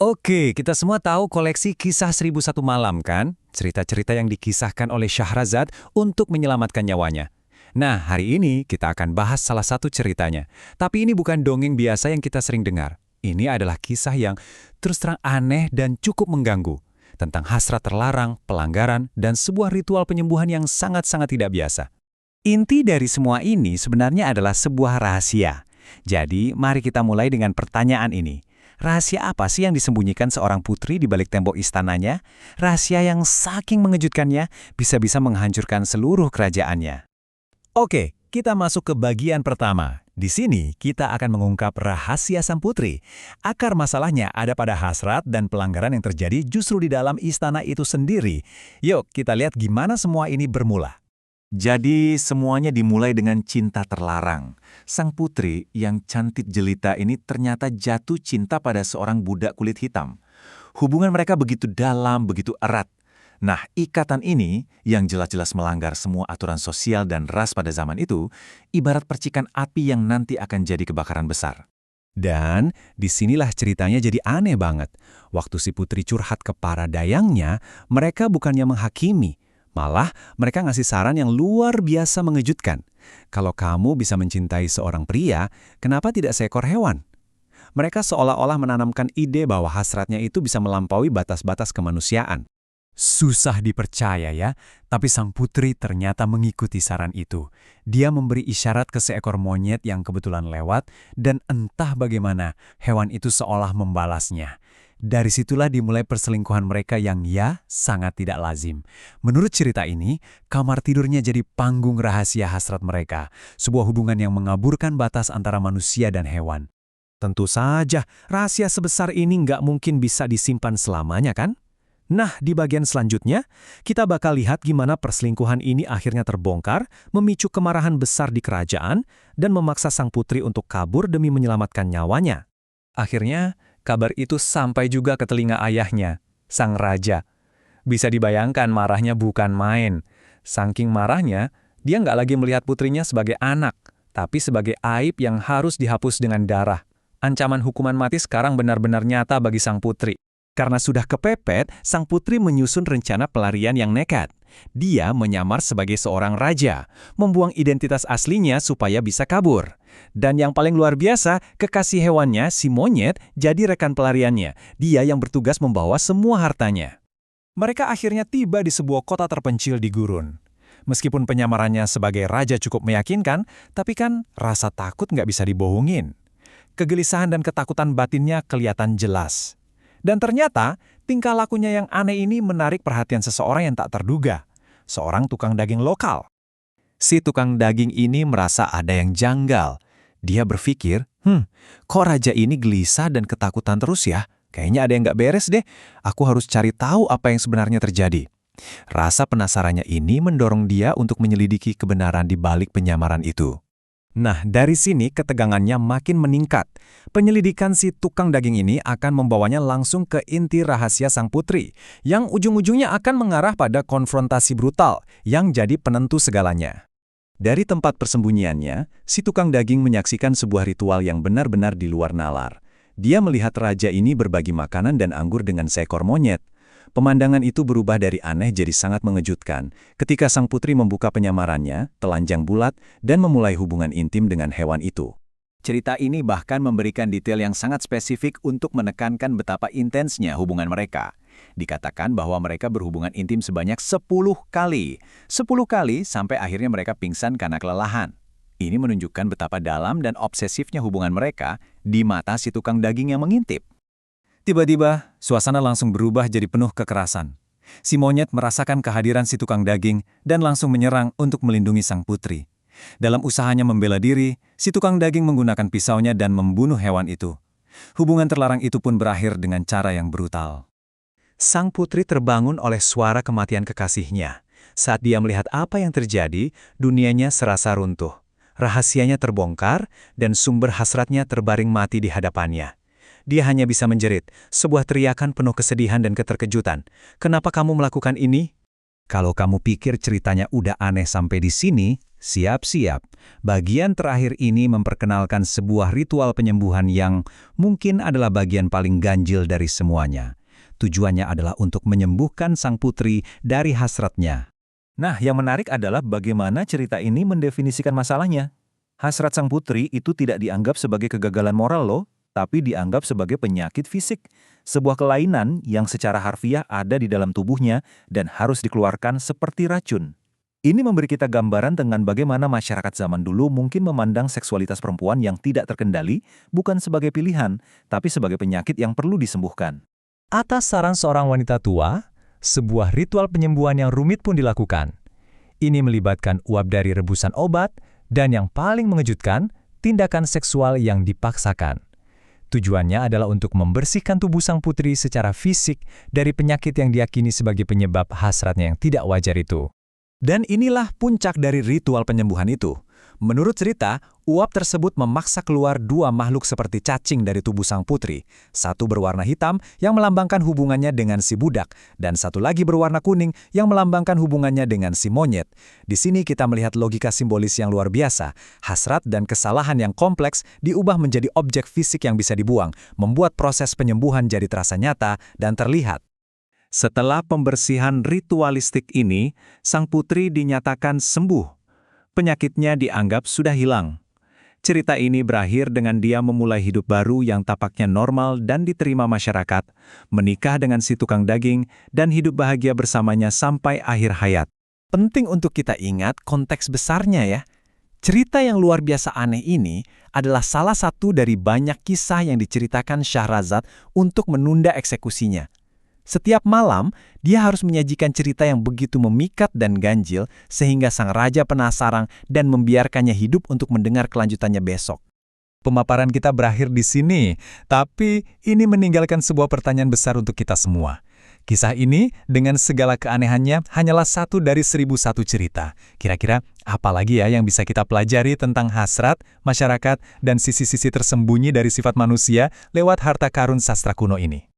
Oke, kita semua tahu koleksi Kisah 1001 Malam kan? Cerita-cerita yang dikisahkan oleh Syahrazad untuk menyelamatkan nyawanya. Nah, hari ini kita akan bahas salah satu ceritanya. Tapi ini bukan dongeng biasa yang kita sering dengar. Ini adalah kisah yang terus terang aneh dan cukup mengganggu. Tentang hasrat terlarang, pelanggaran, dan sebuah ritual penyembuhan yang sangat-sangat tidak biasa. Inti dari semua ini sebenarnya adalah sebuah rahasia. Jadi, mari kita mulai dengan pertanyaan ini. Rahasia apa sih yang disembunyikan seorang putri di balik tembok istananya? Rahasia yang saking mengejutkannya bisa-bisa menghancurkan seluruh kerajaannya. Oke, kita masuk ke bagian pertama. Di sini kita akan mengungkap rahasia sang putri. Akar masalahnya ada pada hasrat dan pelanggaran yang terjadi justru di dalam istana itu sendiri. Yuk, kita lihat gimana semua ini bermula. Jadi semuanya dimulai dengan cinta terlarang. Sang putri yang cantik jelita ini ternyata jatuh cinta pada seorang budak kulit hitam. Hubungan mereka begitu dalam, begitu erat. Nah, ikatan ini yang jelas-jelas melanggar semua aturan sosial dan ras pada zaman itu, ibarat percikan api yang nanti akan jadi kebakaran besar. Dan disinilah ceritanya jadi aneh banget. Waktu si putri curhat ke para dayangnya, mereka bukannya menghakimi, malah mereka ngasih saran yang luar biasa mengejutkan. Kalau kamu bisa mencintai seorang pria, kenapa tidak seekor hewan? Mereka seolah-olah menanamkan ide bahwa hasratnya itu bisa melampaui batas-batas kemanusiaan. Susah dipercaya ya, tapi sang putri ternyata mengikuti saran itu. Dia memberi isyarat ke seekor monyet yang kebetulan lewat, dan entah bagaimana hewan itu seolah membalasnya. Dari situlah dimulai perselingkuhan mereka yang sangat tidak lazim. Menurut cerita ini, kamar tidurnya jadi panggung rahasia hasrat mereka, sebuah hubungan yang mengaburkan batas antara manusia dan hewan. Tentu saja, rahasia sebesar ini nggak mungkin bisa disimpan selamanya kan? Nah, di bagian selanjutnya, kita bakal lihat gimana perselingkuhan ini akhirnya terbongkar, memicu kemarahan besar di kerajaan, dan memaksa sang putri untuk kabur demi menyelamatkan nyawanya. Akhirnya, kabar itu sampai juga ke telinga ayahnya, sang raja. Bisa dibayangkan marahnya bukan main. Saking marahnya, dia nggak lagi melihat putrinya sebagai anak, tapi sebagai aib yang harus dihapus dengan darah. Ancaman hukuman mati sekarang benar-benar nyata bagi sang putri. Karena sudah kepepet, sang putri menyusun rencana pelarian yang nekat. Dia menyamar sebagai seorang raja, membuang identitas aslinya supaya bisa kabur. Dan yang paling luar biasa, kekasih hewannya, si monyet, jadi rekan pelariannya. Dia yang bertugas membawa semua hartanya. Mereka akhirnya tiba di sebuah kota terpencil di gurun. Meskipun penyamarannya sebagai raja cukup meyakinkan, tapi kan rasa takut nggak bisa dibohongin. Kegelisahan dan ketakutan batinnya kelihatan jelas. Dan ternyata, tingkah lakunya yang aneh ini menarik perhatian seseorang yang tak terduga. Seorang tukang daging lokal. Si tukang daging ini merasa ada yang janggal. Dia berpikir, kok raja ini gelisah dan ketakutan terus ya? Kayaknya ada yang nggak beres deh. Aku harus cari tahu apa yang sebenarnya terjadi. Rasa penasarannya ini mendorong dia untuk menyelidiki kebenaran di balik penyamaran itu. Nah, dari sini ketegangannya makin meningkat. Penyelidikan si tukang daging ini akan membawanya langsung ke inti rahasia sang putri, yang ujung-ujungnya akan mengarah pada konfrontasi brutal yang jadi penentu segalanya. Dari tempat persembunyiannya, si tukang daging menyaksikan sebuah ritual yang benar-benar di luar nalar. Dia melihat raja ini berbagi makanan dan anggur dengan seekor monyet. Pemandangan itu berubah dari aneh jadi sangat mengejutkan ketika sang putri membuka penyamarannya, telanjang bulat, dan memulai hubungan intim dengan hewan itu. Cerita ini bahkan memberikan detail yang sangat spesifik untuk menekankan betapa intensnya hubungan mereka. Dikatakan bahwa mereka berhubungan intim sebanyak 10 kali. 10 kali sampai akhirnya mereka pingsan karena kelelahan. Ini menunjukkan betapa dalam dan obsesifnya hubungan mereka di mata si tukang daging yang mengintip. Tiba-tiba, suasana langsung berubah jadi penuh kekerasan. Si monyet merasakan kehadiran si tukang daging dan langsung menyerang untuk melindungi sang putri. Dalam usahanya membela diri, si tukang daging menggunakan pisaunya dan membunuh hewan itu. Hubungan terlarang itu pun berakhir dengan cara yang brutal. Sang putri terbangun oleh suara kematian kekasihnya. Saat dia melihat apa yang terjadi, dunianya serasa runtuh. Rahasianya terbongkar dan sumber hasratnya terbaring mati di hadapannya. Dia hanya bisa menjerit, sebuah teriakan penuh kesedihan dan keterkejutan. Kenapa kamu melakukan ini? Kalau kamu pikir ceritanya udah aneh sampai di sini, Siap-siap. Bagian terakhir ini memperkenalkan sebuah ritual penyembuhan yang mungkin adalah bagian paling ganjil dari semuanya. Tujuannya adalah untuk menyembuhkan sang putri dari hasratnya. Nah, yang menarik adalah bagaimana cerita ini mendefinisikan masalahnya. Hasrat sang putri itu tidak dianggap sebagai kegagalan moral loh, tapi dianggap sebagai penyakit fisik. Sebuah kelainan yang secara harfiah ada di dalam tubuhnya dan harus dikeluarkan seperti racun. Ini memberi kita gambaran dengan bagaimana masyarakat zaman dulu mungkin memandang seksualitas perempuan yang tidak terkendali bukan sebagai pilihan, tapi sebagai penyakit yang perlu disembuhkan. Atas saran seorang wanita tua, sebuah ritual penyembuhan yang rumit pun dilakukan. Ini melibatkan uap dari rebusan obat, dan yang paling mengejutkan, tindakan seksual yang dipaksakan. Tujuannya adalah untuk membersihkan tubuh sang putri secara fisik dari penyakit yang diyakini sebagai penyebab hasratnya yang tidak wajar itu. Dan inilah puncak dari ritual penyembuhan itu. Menurut cerita, uap tersebut memaksa keluar dua makhluk seperti cacing dari tubuh sang putri. Satu berwarna hitam yang melambangkan hubungannya dengan si budak, dan satu lagi berwarna kuning yang melambangkan hubungannya dengan si monyet. Di sini kita melihat logika simbolis yang luar biasa. Hasrat dan kesalahan yang kompleks diubah menjadi objek fisik yang bisa dibuang, membuat proses penyembuhan jadi terasa nyata dan terlihat. Setelah pembersihan ritualistik ini, sang putri dinyatakan sembuh. Penyakitnya dianggap sudah hilang. Cerita ini berakhir dengan dia memulai hidup baru yang tapaknya normal dan diterima masyarakat, menikah dengan si tukang daging, dan hidup bahagia bersamanya sampai akhir hayat. Penting untuk kita ingat konteks besarnya ya. Cerita yang luar biasa aneh ini adalah salah satu dari banyak kisah yang diceritakan Syahrazad untuk menunda eksekusinya. Setiap malam, dia harus menyajikan cerita yang begitu memikat dan ganjil sehingga sang raja penasaran dan membiarkannya hidup untuk mendengar kelanjutannya besok. Pemaparan kita berakhir di sini, tapi ini meninggalkan sebuah pertanyaan besar untuk kita semua. Kisah ini dengan segala keanehannya hanyalah satu dari 1001 cerita. Kira-kira apa lagi ya yang bisa kita pelajari tentang hasrat, masyarakat, dan sisi-sisi tersembunyi dari sifat manusia lewat harta karun sastra kuno ini?